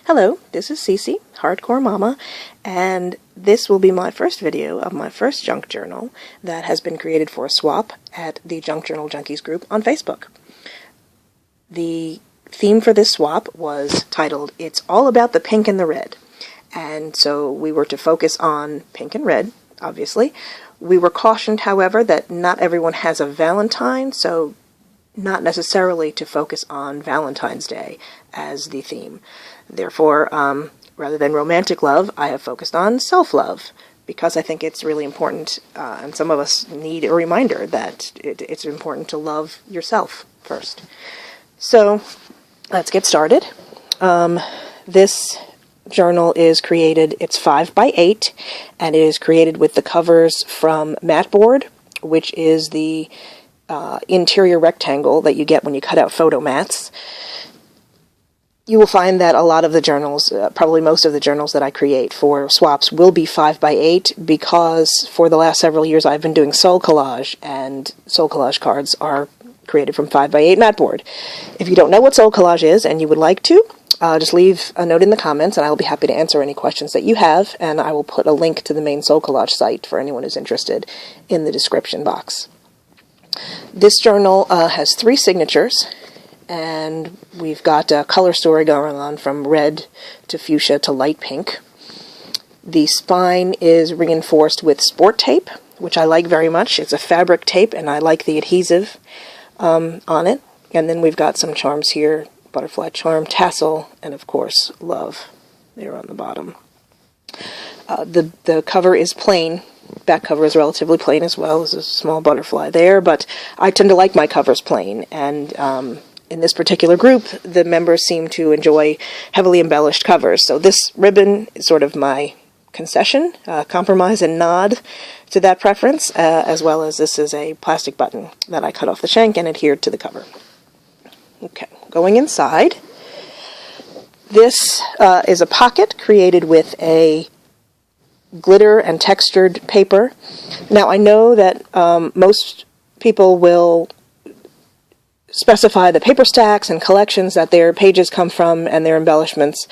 Hello, this is Cece, Hardcore Mama, and this will be my first video of my first junk journal that has been created for a swap at the Junk Journal Junkies group on Facebook. The theme for this swap was titled, "It's All About the Pink and the Red," and so we were to focus on pink and red, obviously. We were cautioned, however, that not everyone has a Valentine, so not necessarily to focus on Valentine's Day as the theme. Therefore, rather than romantic love, I have focused on self-love, because I think it's really important, and some of us need a reminder that it's important to love yourself first. So, let's get started. This journal is created, it's 5x8, and it is created with the covers from Matboard, which is the interior rectangle that you get when you cut out photo mats. You will find that a lot of the journals, probably most of the journals that I create for swaps will be 5x8, because for the last several years I've been doing soul collage, and soul collage cards are created from 5x8 Matboard. If you don't know what soul collage is and you would like to, just leave a note in the comments and I will be happy to answer any questions that you have, and I will put a link to the main soul collage site for anyone who's interested in the description box. This journal has 3 signatures, and we've got a color story going on from red to fuchsia to light pink. The spine is reinforced with sport tape, which I like very much. It's a fabric tape, and I like the adhesive on it. And then we've got some charms here, butterfly charm, tassel, and of course, love there on the bottom. The cover is plain. Back cover is relatively plain as well. There's a small butterfly there, but I tend to like my covers plain, and in this particular group, the members seem to enjoy heavily embellished covers. So this ribbon is sort of my concession, compromise and nod to that preference, as well as this is a plastic button that I cut off the shank and adhered to the cover. Okay, going inside, this is a pocket created with a glitter and textured paper. Now I know that most people will specify the paper stacks and collections that their pages come from and their embellishments.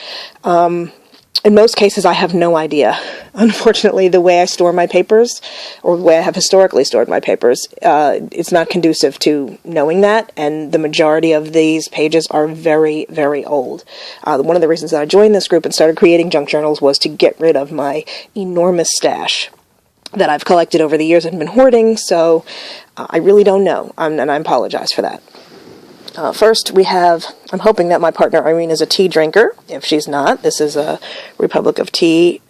In most cases, I have no idea. Unfortunately, the way I store my papers, or the way I have historically stored my papers, it's not conducive to knowing that, and the majority of these pages are very, very old. One of the reasons that I joined this group and started creating junk journals was to get rid of my enormous stash that I've collected over the years and been hoarding, so I really don't know, and I apologize for that. First, we have, I'm hoping that my partner Irene is a tea drinker. If she's not, this is a Republic of Tea.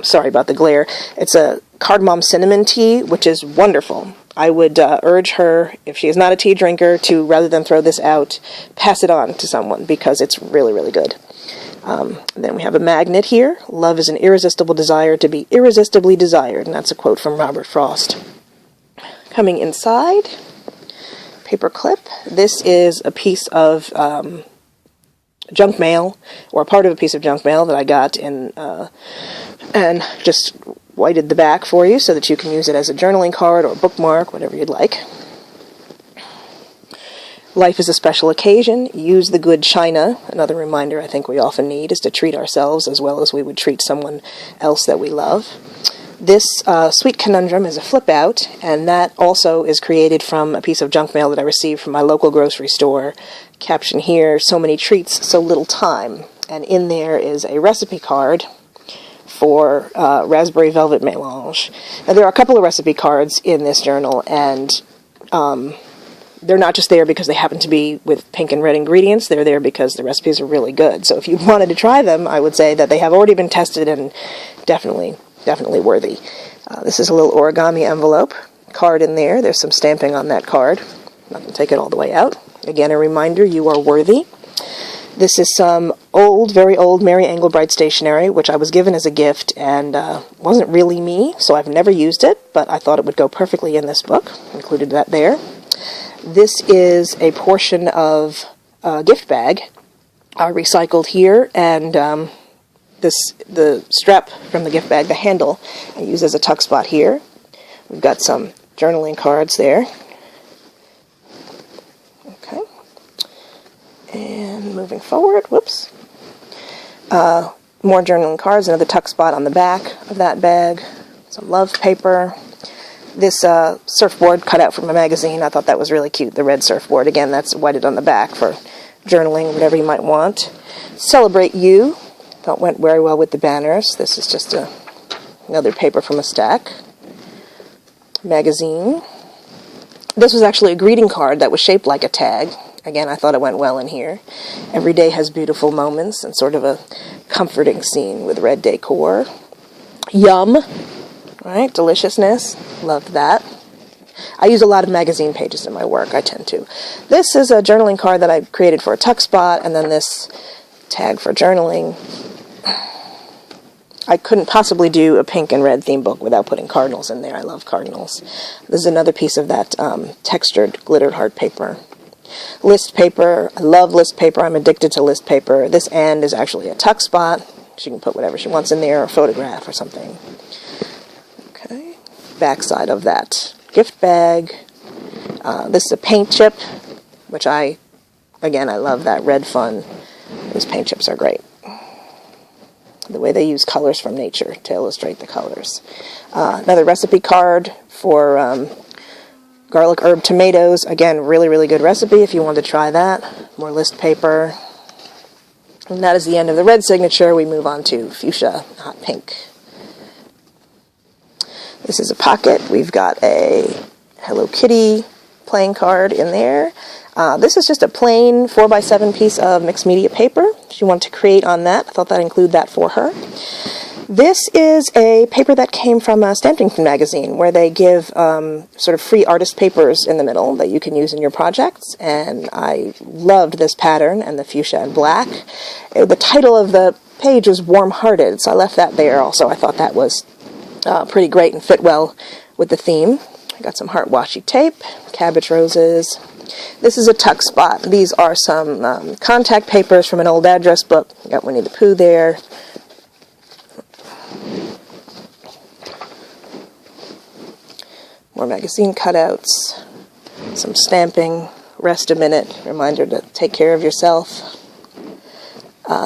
Sorry about the glare. It's a cardamom cinnamon tea, which is wonderful. I would urge her, if she is not a tea drinker, to, rather than throw this out, pass it on to someone, because it's really, really good. Then we have a magnet here. Love is an irresistible desire to be irresistibly desired, and that's a quote from Robert Frost. Coming inside, paper clip. This is a piece of junk mail, or a part of a piece of junk mail that I got in, and just whited the back for you so that you can use it as a journaling card or bookmark, whatever you'd like. Life is a special occasion. Use the good china. Another reminder I think we often need is to treat ourselves as well as we would treat someone else that we love. This Sweet Conundrum is a flip out, and that also is created from a piece of junk mail that I received from my local grocery store. Caption here, "So many treats, so little time." And in there is a recipe card for raspberry velvet melange. Now there are a couple of recipe cards in this journal, and they're not just there because they happen to be with pink and red ingredients. They're there because the recipes are really good. So if you wanted to try them, I would say that they have already been tested and definitely worthy. This is a little origami envelope card in there. There's some stamping on that card. I'm not going to take it all the way out. Again, a reminder, you are worthy. This is some old, very old Mary Engelbreit stationery, which I was given as a gift, and wasn't really me, so I've never used it, but I thought it would go perfectly in this book. Included that there. This is a portion of a gift bag, recycled here, and the strap from the gift bag, the handle, I use as a tuck spot here. We've got some journaling cards there. Okay. And moving forward, whoops. More journaling cards, another tuck spot on the back of that bag, some love paper. This surfboard cut out from a magazine, I thought that was really cute, the red surfboard. Again, that's whited on the back for journaling, whatever you might want. Celebrate You, thought went very well with the banners. This is just another paper from a stack. Magazine. This was actually a greeting card that was shaped like a tag. Again, I thought it went well in here. Every day has beautiful moments, and sort of a comforting scene with red decor. Yum, right? Deliciousness. Loved that. I use a lot of magazine pages in my work, I tend to. This is a journaling card that I created for a tuck spot, and then this tag for journaling. I couldn't possibly do a pink and red theme book without putting cardinals in there. I love cardinals. This is another piece of that textured, glittered hard paper. List paper. I love list paper. I'm addicted to list paper. This end is actually a tuck spot. She can put whatever she wants in there, or a photograph or something. Okay. Backside of that gift bag. This is a paint chip, which I love that red fun. Those paint chips are great. The way they use colors from nature to illustrate the colors. Another recipe card for garlic herb tomatoes. Again, really, really good recipe if you want to try that. More list paper. And that is the end of the red signature. We move on to fuchsia, hot pink. This is a pocket. We've got a Hello Kitty playing card in there. This is just a plain 4x7 piece of mixed media paper. She wanted to create on that. I thought I'd include that for her. This is a paper that came from Stampington magazine, where they give sort of free artist papers in the middle that you can use in your projects, and I loved this pattern and the fuchsia and black. The title of the page was Warm-Hearted, so I left that there also. I thought that was pretty great and fit well with the theme. I got some heart washi tape, cabbage roses. This is a tuck spot. These are some contact papers from an old address book. Got Winnie the Pooh there. More magazine cutouts. Some stamping. Rest a minute. Reminder to take care of yourself.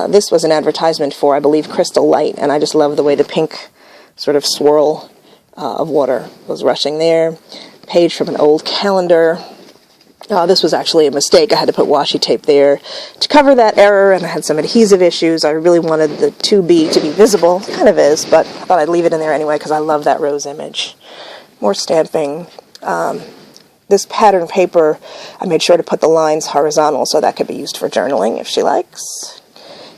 This was an advertisement for, I believe, Crystal Light, and I just love the way the pink sort of swirl of water was rushing there. Page from an old calendar. This was actually a mistake. I had to put washi tape there to cover that error, and I had some adhesive issues. I really wanted the 2B to be visible. It kind of is, but I thought I'd leave it in there anyway because I love that rose image. More stamping. This pattern paper, I made sure to put the lines horizontal so that could be used for journaling if she likes.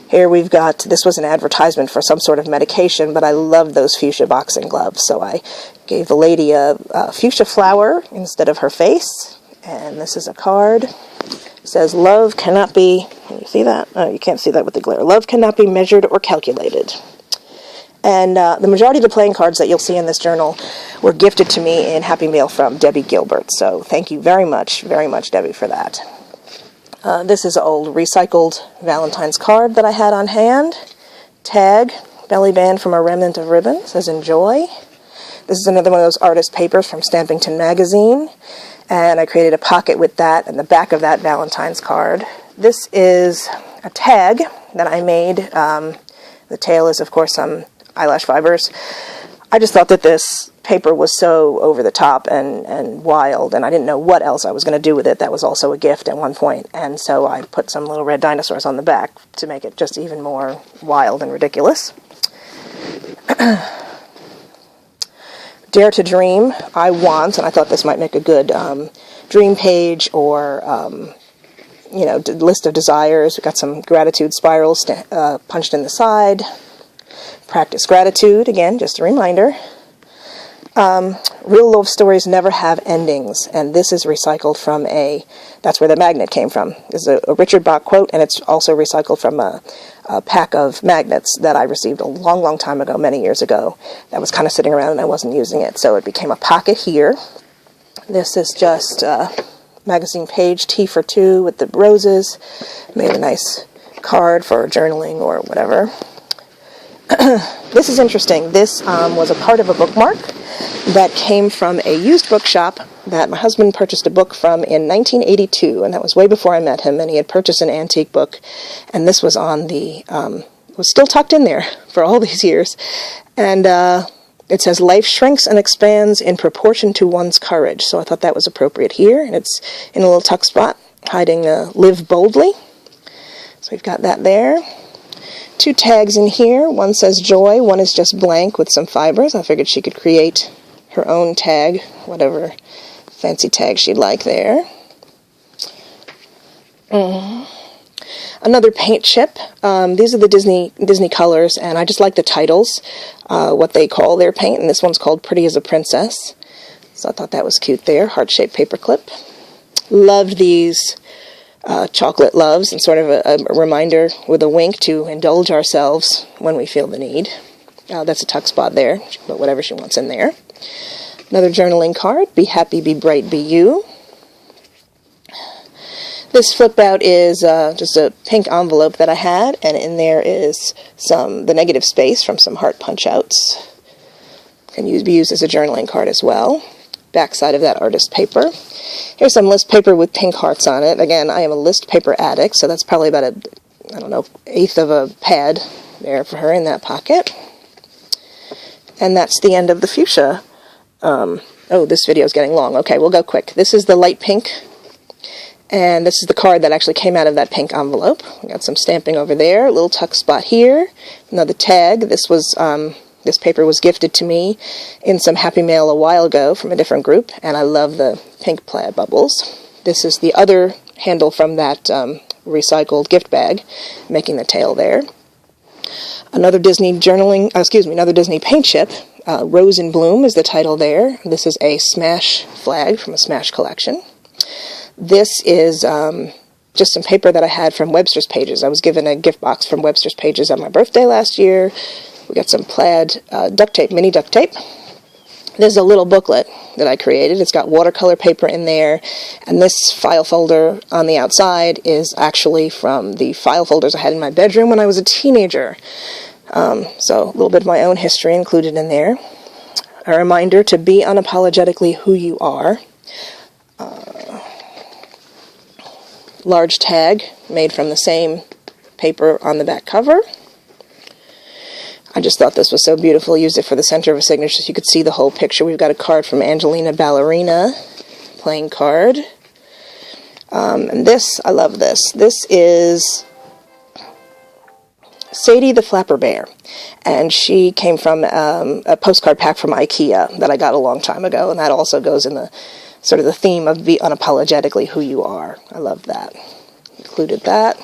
Here we've got, this was an advertisement for some sort of medication, but I love those fuchsia boxing gloves, so I gave the lady a fuchsia flower instead of her face. And this is a card. It says, love cannot be, can you see that? Oh, you can't see that with the glare. Love cannot be measured or calculated. And the majority of the playing cards that you'll see in this journal were gifted to me in Happy Mail from Debbie Gilbert. So thank you very much, Debbie, for that. This is an old recycled Valentine's card that I had on hand. Tag, belly band from a remnant of ribbon. It says, enjoy. This is another one of those artist papers from Stampington magazine. And I created a pocket with that and the back of that Valentine's card. This is a tag that I made. The tail is, of course, some eyelash fibers. I just thought that this paper was so over the top and wild, and I didn't know what else I was going to do with it. That was also a gift at one point, and so I put some little red dinosaurs on the back to make it just even more wild and ridiculous. Dare to Dream, I want, and I thought this might make a good dream page or, list of desires. We've got some gratitude spirals punched in the side. Practice gratitude, again, just a reminder. Real love stories never have endings, and this is recycled from that's where the magnet came from. This is a Richard Bach quote, and it's also recycled from a pack of magnets that I received a long, long time ago, many years ago, that was kind of sitting around and I wasn't using it, so it became a pocket here. This is just a magazine page, Tea for Two with the roses. Made a nice card for journaling or whatever. This is interesting. This was a part of a bookmark that came from a used bookshop that my husband purchased a book from in 1982, and that was way before I met him, and he had purchased an antique book, and this was on the was still tucked in there for all these years. And it says, life shrinks and expands in proportion to one's courage. So I thought that was appropriate here. And it's in a little tuck spot, hiding live boldly. So we've got that there. 2 tags in here. One says joy, one is just blank with some fibers. I figured she could create her own tag, whatever fancy tag she'd like there. Another paint chip. These are the Disney colors, and I just like the titles, what they call their paint, and this one's called Pretty as a Princess. So I thought that was cute there. Heart-shaped paperclip. Loved these chocolate loves, and sort of a reminder with a wink to indulge ourselves when we feel the need. That's a tuck spot there. She can put whatever she wants in there. Another journaling card. Be happy, be bright, be you. This flip out is just a pink envelope that I had, and in there is the negative space from some heart punch outs. Can be used as a journaling card as well. Back side of that artist paper. Here's some list paper with pink hearts on it. Again, I am a list paper addict, so that's probably about I don't know, 1/8 of a pad there for her in that pocket. And that's the end of the fuchsia. Oh, this video is getting long. Okay, we'll go quick. This is the light pink, and this is the card that actually came out of that pink envelope. We got some stamping over there, a little tuck spot here, another tag. This paper was gifted to me in some Happy Mail a while ago from a different group, and I love the pink plaid bubbles. This is the other handle from that recycled gift bag, making the tail there. Another Disney another Disney paint chip. Rose in Bloom is the title there. This is a Smash flag from a Smash collection. This is just some paper that I had from Webster's Pages. I was given a gift box from Webster's Pages on my birthday last year. We got some plaid duct tape, mini duct tape. There's a little booklet that I created. It's got watercolor paper in there, and this file folder on the outside is actually from the file folders I had in my bedroom when I was a teenager. So a little bit of my own history included in there. A reminder to be unapologetically who you are. Large tag made from the same paper on the back cover. I just thought this was so beautiful. Used it for the center of a signature so you could see the whole picture. We've got a card from Angelina Ballerina, playing card. And this, I love this. This is Sadie the Flapper Bear, and she came from a postcard pack from IKEA that I got a long time ago, and that also goes in the sort of the theme of be unapologetically who you are. I love that. Included that.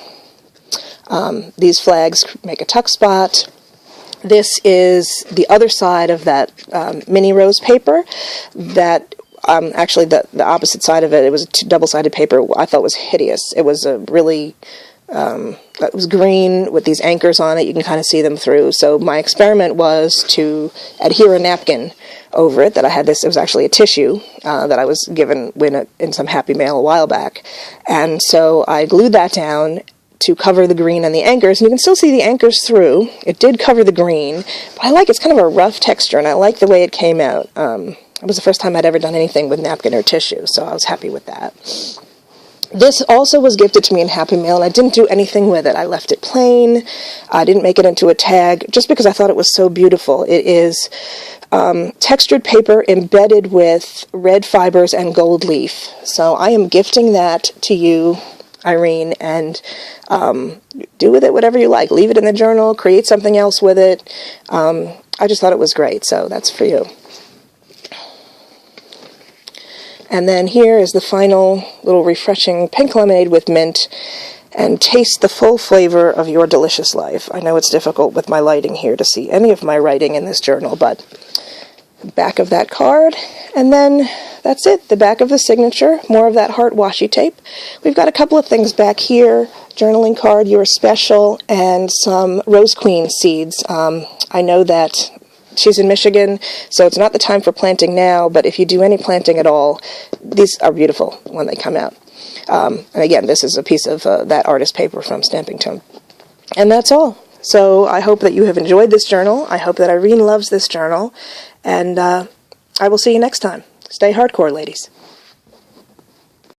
These flags make a tuck spot. This is the other side of that mini rose paper that actually the opposite side of it, it was a double-sided paper I thought was hideous. It was a really it was green with these anchors on it. You can kind of see them through. So my experiment was to adhere a napkin over it that I had this. It was actually a tissue that I was given in some Happy Mail a while back. And so I glued that down to cover the green and the anchors. And you can still see the anchors through. It did cover the green. But it's kind of a rough texture, and I like the way it came out. It was the first time I'd ever done anything with napkin or tissue, so I was happy with that. This also was gifted to me in Happy Mail, and I didn't do anything with it. I left it plain. I didn't make it into a tag, just because I thought it was so beautiful. It is textured paper embedded with red fibers and gold leaf. So I am gifting that to you, Irene, and do with it whatever you like. Leave it in the journal, create something else with it. I just thought it was great, so that's for you. And then here is the final little refreshing pink lemonade with mint, and taste the full flavor of your delicious life. I know it's difficult with my lighting here to see any of my writing in this journal, but back of that card, and then that's it, the back of the signature, more of that heart washi tape. We've got a couple of things back here, journaling card, you're special, and some Rose Queen seeds. I know that she's in Michigan, so it's not the time for planting now, but if you do any planting at all, these are beautiful when they come out. And again, this is a piece of that artist paper from Stamping Tone. And that's all. So I hope that you have enjoyed this journal. I hope that Irene loves this journal. And I will see you next time. Stay hardcore, ladies.